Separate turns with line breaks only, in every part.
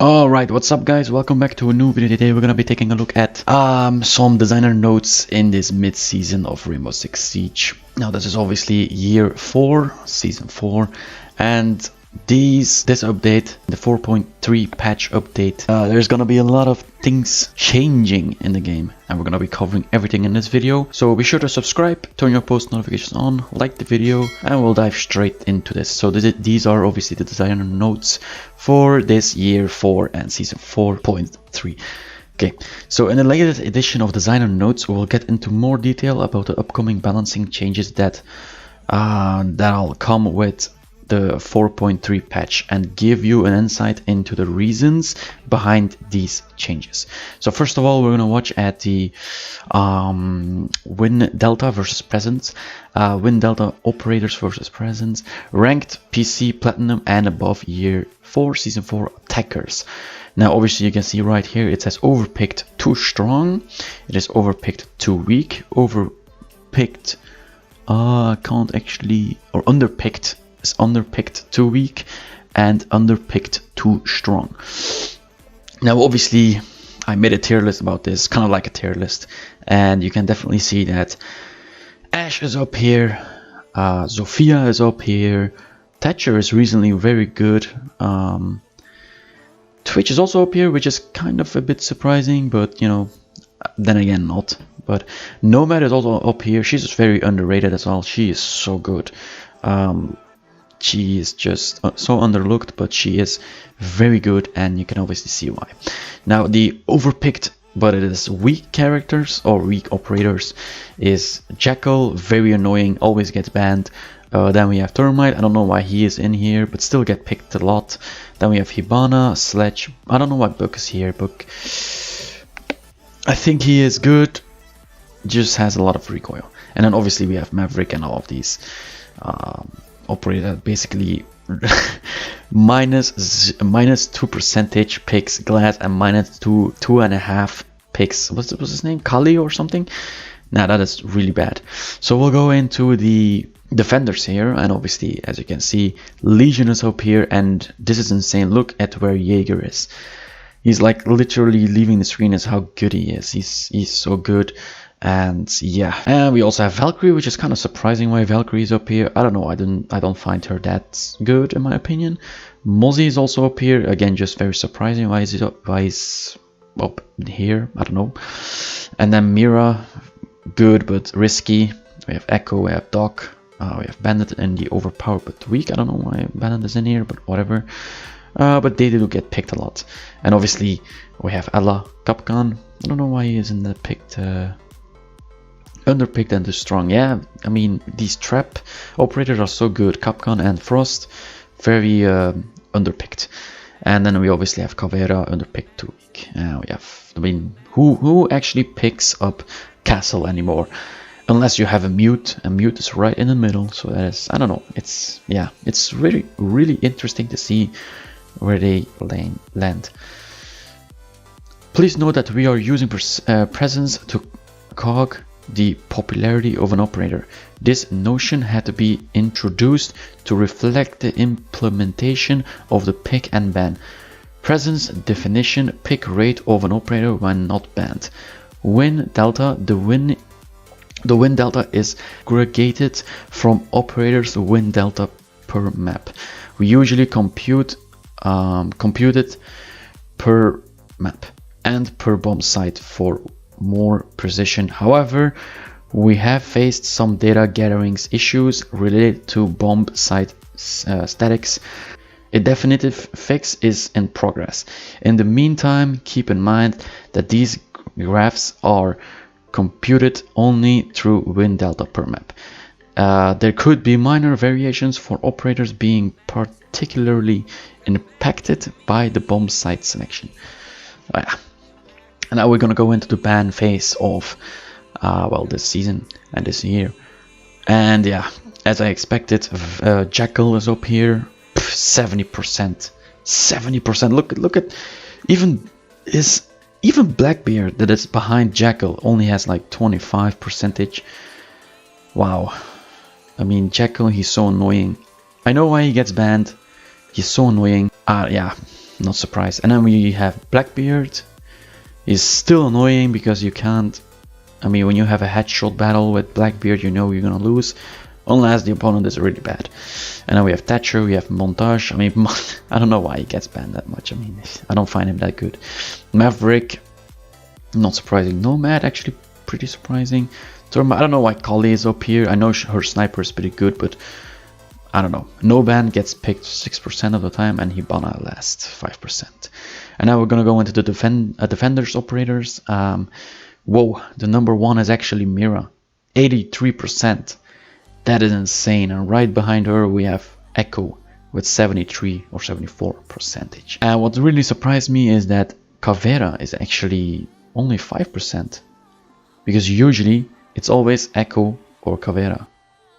Alright, what's up guys? Welcome back to a new video. Today we're gonna be taking a look at some designer notes in this mid-season of Rainbow Six Siege. Now this is obviously year 4, season 4, and this update, the 4.3 patch update, there's gonna be a lot of things changing in the game, and we're gonna be covering everything in this video. So be sure to subscribe, turn your post notifications on, like the video, and we'll dive straight into this. So these are obviously the designer notes for this year 4 and season 4.3. Okay, so in the latest edition of designer notes, we'll get into more detail about the upcoming balancing changes that'll come with the 4.3 patch and give you an insight into the reasons behind these changes. So first of all, we're going to watch at the win delta versus presence, win delta operators versus presence, ranked PC platinum and above year 4 season 4 attackers. Now obviously you can see right here it says overpicked too strong, it is overpicked too weak, overpicked can't actually, or underpicked is underpicked too weak, and underpicked too strong. Now obviously I made a tier list about this, kind of like a tier list, and you can definitely see that Ash is up here, Zofia is up here, Thatcher is recently very good, Twitch is also up here, which is kind of a bit surprising, but you know, then again not. But Nomad is also up here. She's just very underrated as well. She is so good. She is just so underlooked, but she is very good, and you can obviously see why. Now the overpicked, but it is weak characters or weak operators, is Jackal, very annoying, always gets banned. Then we have Termite, I don't know why he is in here, but still get picked a lot. Then we have Hibana, Sledge, I don't know why Book is here. Book, I think he is good, just has a lot of recoil. And then obviously we have Maverick and all of these operator basically minus 2% picks glass and minus 2.5 picks. What's his name? Kali or something? Now that is really bad. So we'll go into the defenders here, and obviously as you can see Legion is up here, and this is insane. Look at where Jaeger is. He's like literally leaving the screen as how good he is. He's so good. And yeah, and we also have Valkyrie, which is kind of surprising why Valkyrie is up here. I don't know, I don't find her that good in my opinion. Mozzie is also up here, again just very surprising why he's up here, I don't know. And then Mira, good but risky. We have Echo, we have Doc, we have Bandit and the overpowered but weak. I don't know why Bandit is in here, but whatever. But they do get picked a lot. And obviously we have Ella, Capcan. I don't know why he is in the picked underpicked and too strong. Yeah, I mean these trap operators are so good. Capcan and Frost, very underpicked. And then we obviously have Caveira, underpicked too weak. We have, I mean, who actually picks up Castle anymore? Unless you have a mute, and mute is right in the middle. So that is, I don't know. It's, yeah, it's really interesting to see where they land. Please note that we are using presence to cog the popularity of an operator. This notion had to be introduced to reflect the implementation of the pick and ban. Presence definition, pick rate of an operator when not banned. Win delta, the win delta is aggregated from operators' win delta per map. We usually compute it per map and per bomb site for more precision. However, we have faced some data gathering issues related to bomb site statics. A definitive fix is in progress. In the meantime, keep in mind that these graphs are computed only through win delta per map. There could be minor variations for operators being particularly impacted by the bomb site selection. And now we're gonna go into the ban phase of well, this season and this year. And yeah, as I expected, Jackal is up here, 70%. Look at even Blackbeard that is behind Jackal only has like 25%. Wow. I mean, Jackal, he's so annoying. I know why he gets banned. He's so annoying. Yeah. not surprised. And then we have Blackbeard. Is still annoying because you can't, I mean, when you have a headshot battle with Blackbeard, you know you're gonna lose unless the opponent is really bad. And then we have Thatcher, we have Montage. I mean, I don't know why he gets banned that much. I mean, I don't find him that good. Maverick, not surprising. Nomad, actually pretty surprising. Turma, I don't know why Kali is up here. I know her sniper is pretty good, but I don't know. No ban gets picked 6% of the time, and Hibana lasts 5%. And now we're gonna go into the defenders operators. Whoa, the number one is actually Mira, 83%. That is insane. And right behind her we have Echo with 73 or 74%. And what really surprised me is that Caveira is actually only 5%, because usually it's always Echo or Caveira.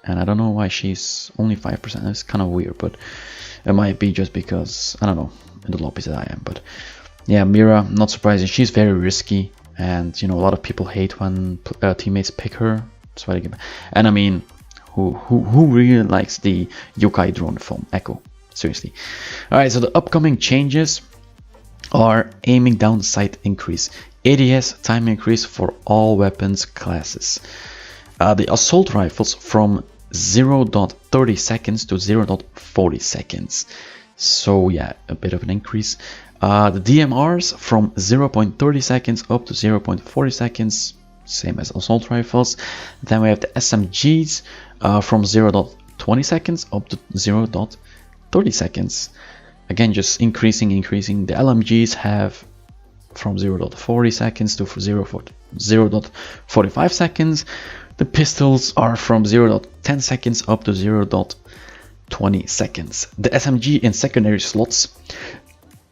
And I don't know why she's only 5%. It's kind of weird, but it might be just because, I don't know, in the lobbies that I am. But yeah, Mira, not surprising. She's very risky, and you know, a lot of people hate when teammates pick her. That's why they get. And I mean, who really likes the yokai drone from Echo? Seriously. All right, so the upcoming changes are aiming down sight increase, ADS time increase for all weapons classes. The assault rifles from 0.30 seconds to 0.40 seconds. So yeah, a bit of an increase. The DMRs from 0.30 seconds up to 0.40 seconds, same as assault rifles. Then we have the SMGs from 0.20 seconds up to 0.30 seconds. Again, just increasing. The LMGs have from 0.40 seconds to 0.45 seconds. The pistols are from 0.10 seconds up to 0.20 seconds. The SMG in secondary slots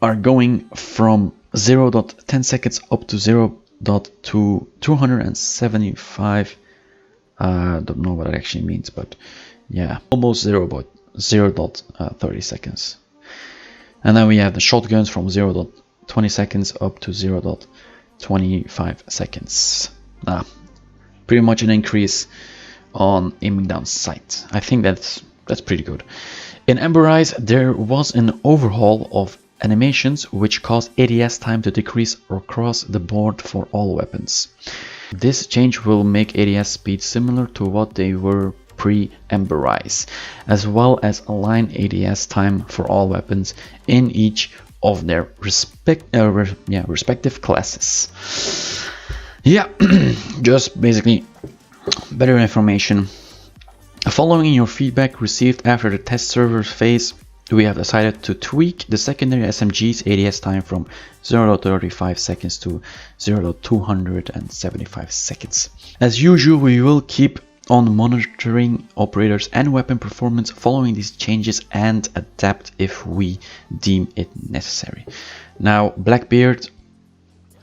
are going from 0.10 seconds up to 275. Don't know what it actually means, but yeah, almost 0.30 seconds. And then we have the shotguns from 0.20 seconds up to 0.25 seconds. Pretty much an increase on aiming down sight. I think that's pretty good. In Ember Eyes, there was an overhaul of animations which caused ADS time to decrease across the board for all weapons. This change will make ADS speed similar to what they were pre-Ember Eyes, as well as align ADS time for all weapons in each of their respective classes. Yeah, just basically better information. Following your feedback received after the test server phase, we have decided to tweak the secondary SMG's ADS time from 0.35 seconds to 0.275 seconds. As usual, we will keep on monitoring operators and weapon performance following these changes and adapt if we deem it necessary. Now, Blackbeard.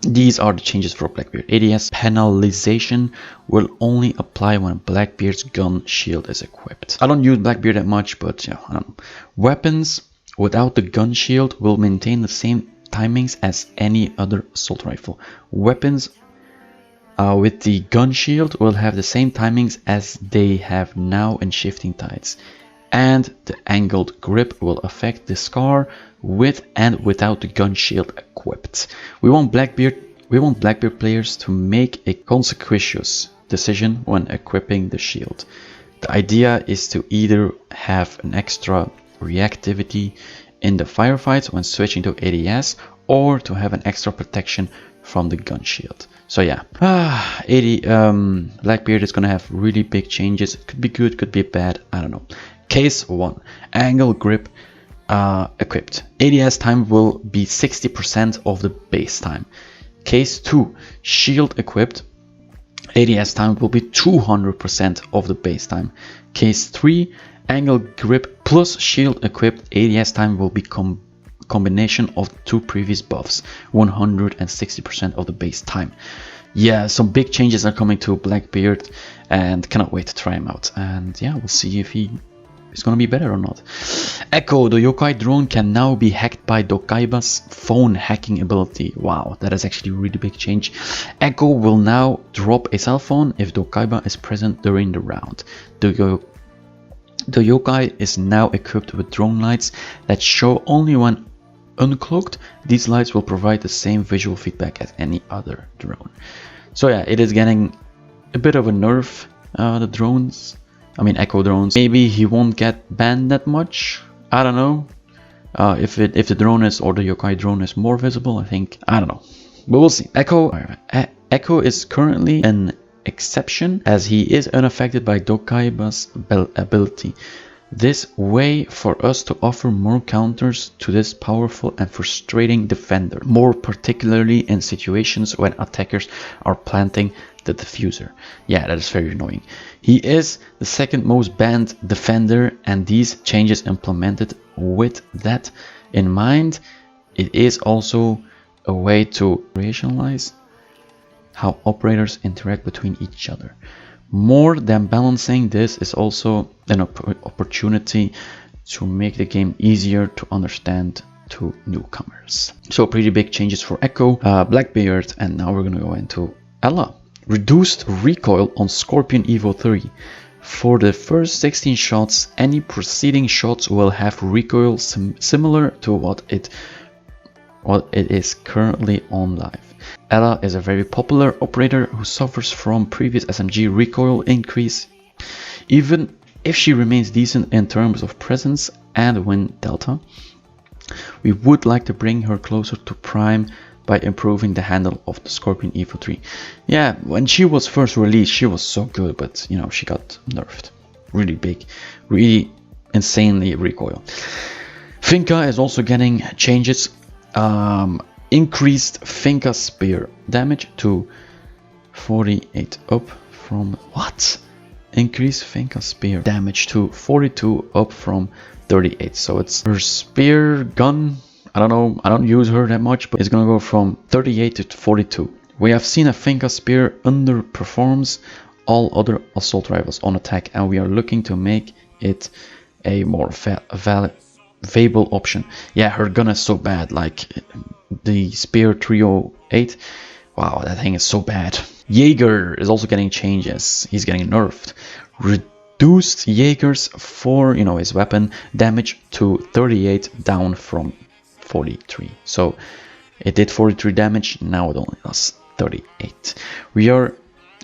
These are the changes for Blackbeard. ADS penalization will only apply when Blackbeard's gun shield is equipped. I don't use Blackbeard that much, but yeah, I don't know. Weapons without the gun shield will maintain the same timings as any other assault rifle. Weapons with the gun shield will have the same timings as they have now in shifting tides. And the angled grip will affect the scar with and without the gun shield equipped. We want Blackbeard players to make a consequentious decision when equipping the shield. The idea is to either have an extra reactivity in the firefights when switching to ADS, or to have an extra protection from the gun shield. So yeah, Blackbeard is gonna have really big changes. It could be good, could be bad, I don't know. Case 1, angle grip equipped. ADS time will be 60% of the base time. Case 2, shield equipped. ADS time will be 200% of the base time. Case 3, angle grip plus shield equipped. ADS time will be combination of the two previous buffs, 160% of the base time. Yeah, some big changes are coming to Blackbeard, and cannot wait to try him out. And yeah, we'll see if it's gonna be better or not. Echo, the yokai drone can now be hacked by Dokaiba's phone hacking ability. Wow, that is actually a really big change. Echo will now drop a cell phone if Dokaiba is present during the round. The yokai is now equipped with drone lights that show only when uncloaked, these lights will provide the same visual feedback as any other drone. So yeah, it is getting a bit of a nerf, the drones. I mean Echo drones. Maybe he won't get banned that much. I don't know. If the drone is, or the yokai drone is more visible, I think. I don't know. But we'll see. Echo is currently an exception as he is unaffected by Dokaiba's ability. This way for us to offer more counters to this powerful and frustrating defender, more particularly in situations when attackers are planting the diffuser. Yeah, that is very annoying. He is the second most banned defender, and these changes implemented with that in mind, it is also a way to rationalize how operators interact between each other. More than balancing, this is also an opportunity to make the game easier to understand to newcomers. So pretty big changes for Echo, Blackbeard, and now we're gonna go into Ella. Reduced recoil on Scorpion Evo 3. For the first 16 shots, any preceding shots will have recoil similar to what it is currently on live. Ella is a very popular operator who suffers from previous SMG recoil increase. Even if she remains decent in terms of presence and win delta, we would like to bring her closer to prime by improving the handle of the Scorpion Evo 3. Yeah, when she was first released, she was so good, but you know, she got nerfed. Really big, really insanely recoil. Finka is also getting changes. Increased Finka spear damage to 48 up from what? Increased Finka spear damage to 42 up from 38. So it's her spear gun. I don't know, I don't use her that much, but it's gonna go from 38 to 42. We have seen a Finka spear underperforms all other assault rifles on attack, and we are looking to make it a more viable option. Yeah, her gun is so bad, like the Spear 308. Wow, that thing is so bad. Jaeger is also getting changes. He's getting nerfed. Reduced Jaeger's for, you know, his weapon damage to 38 down from 43. So it did 43 damage, now it only does 38. We are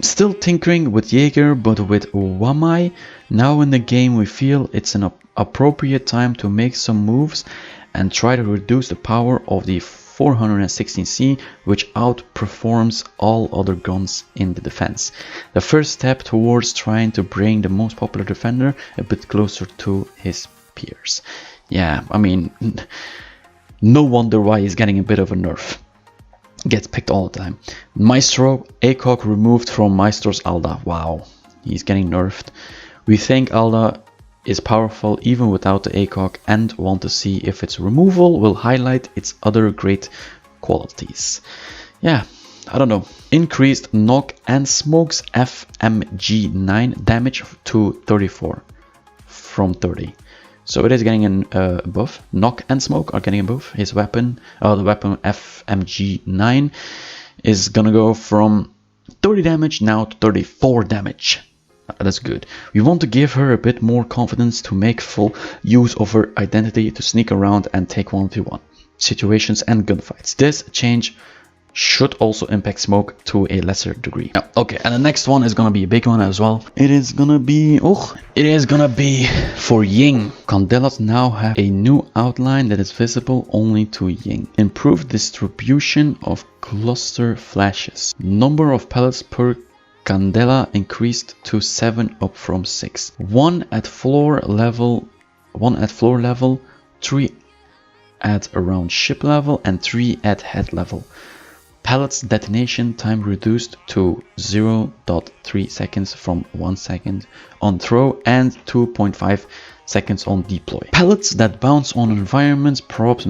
still tinkering with Jaeger, but with Wamai now in the game, we feel it's an appropriate time to make some moves and try to reduce the power of the 416C, which outperforms all other guns in the defense. The first step towards trying to bring the most popular defender a bit closer to his peers. Yeah, I mean, no wonder why he's getting a bit of a nerf. Gets picked all the time. Maestro, ACOG removed from Maestro's Alda. Wow, he's getting nerfed. We think Alda is powerful even without the ACOG and want to see if its removal will highlight its other great qualities. Yeah, I don't know. Increased knock and smokes FMG9 damage to 34 from 30. So it is getting a buff. Knock and smoke are getting a buff. His weapon, the weapon FMG9 is gonna go from 30 damage now to 34 damage. That's good. We want to give her a bit more confidence to make full use of her identity to sneak around and take 1v1 situations and gunfights. This change should also impact smoke to a lesser degree. Okay, and the next one is gonna be a big one as well. It is gonna be for Ying. Candelas now have a new outline that is visible only to Ying. Improved distribution of cluster flashes. Number of pellets per Candela increased to 7 up from 6. 1 at floor level, 3 at around ship level, and 3 at head level. Pellets detonation time reduced to 0.3 seconds from 1 second on throw and 2.5 seconds on deploy. Pellets that bounce on environments props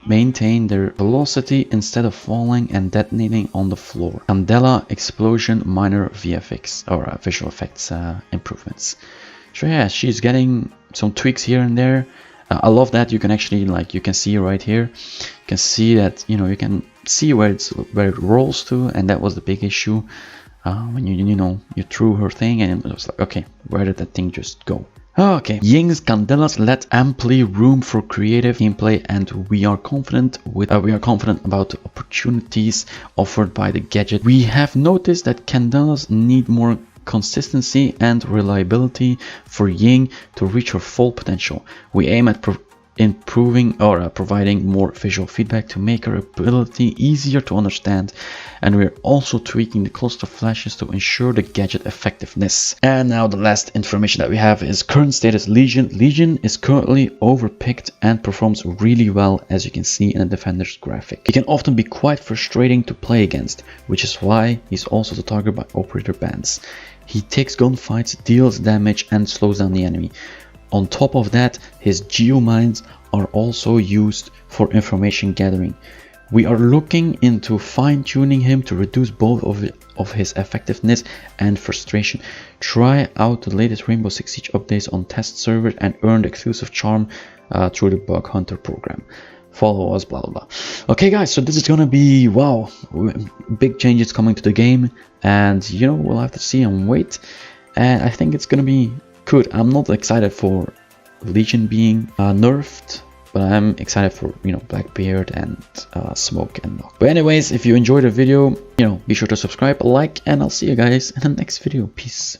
maintain their velocity instead of falling and detonating on the floor. Candela explosion minor VFX or visual effects improvements. So yeah, she's getting some tweaks here and there. I love that you can actually, like, you can see right here, you can see that, you know, you can see where it rolls to, and that was the big issue when you threw her thing and it was like, okay, where did that thing just go? Okay, Ying's Candelas let amply room for creative gameplay, and we are confident about the opportunities offered by the gadget. We have noticed that Candelas need more consistency and reliability for Ying to reach her full potential. We aim at improving or providing more visual feedback to make her ability easier to understand, and we're also tweaking the cluster flashes to ensure the gadget effectiveness. And now the last information that we have is current status Legion. Legion is currently overpicked and performs really well, as you can see in the defender's graphic. He can often be quite frustrating to play against, which is why he's also the target by operator bans. He takes gunfights, deals damage and slows down the enemy. On top of that, his geomines are also used for information gathering. We are looking into fine-tuning him to reduce both of his effectiveness and frustration. Try out the latest Rainbow Six Siege updates on test servers and earn the exclusive charm through the Bug Hunter program. Follow us, blah blah blah. Okay guys, so this is gonna be, wow, big changes coming to the game, and you know, we'll have to see and wait, and I think it's gonna be good. I'm not excited for Legion being nerfed, but I'm excited for, you know, Blackbeard and Smoke and Knock. But anyways, if you enjoyed the video, you know, be sure to subscribe, like, and I'll see you guys in the next video. Peace.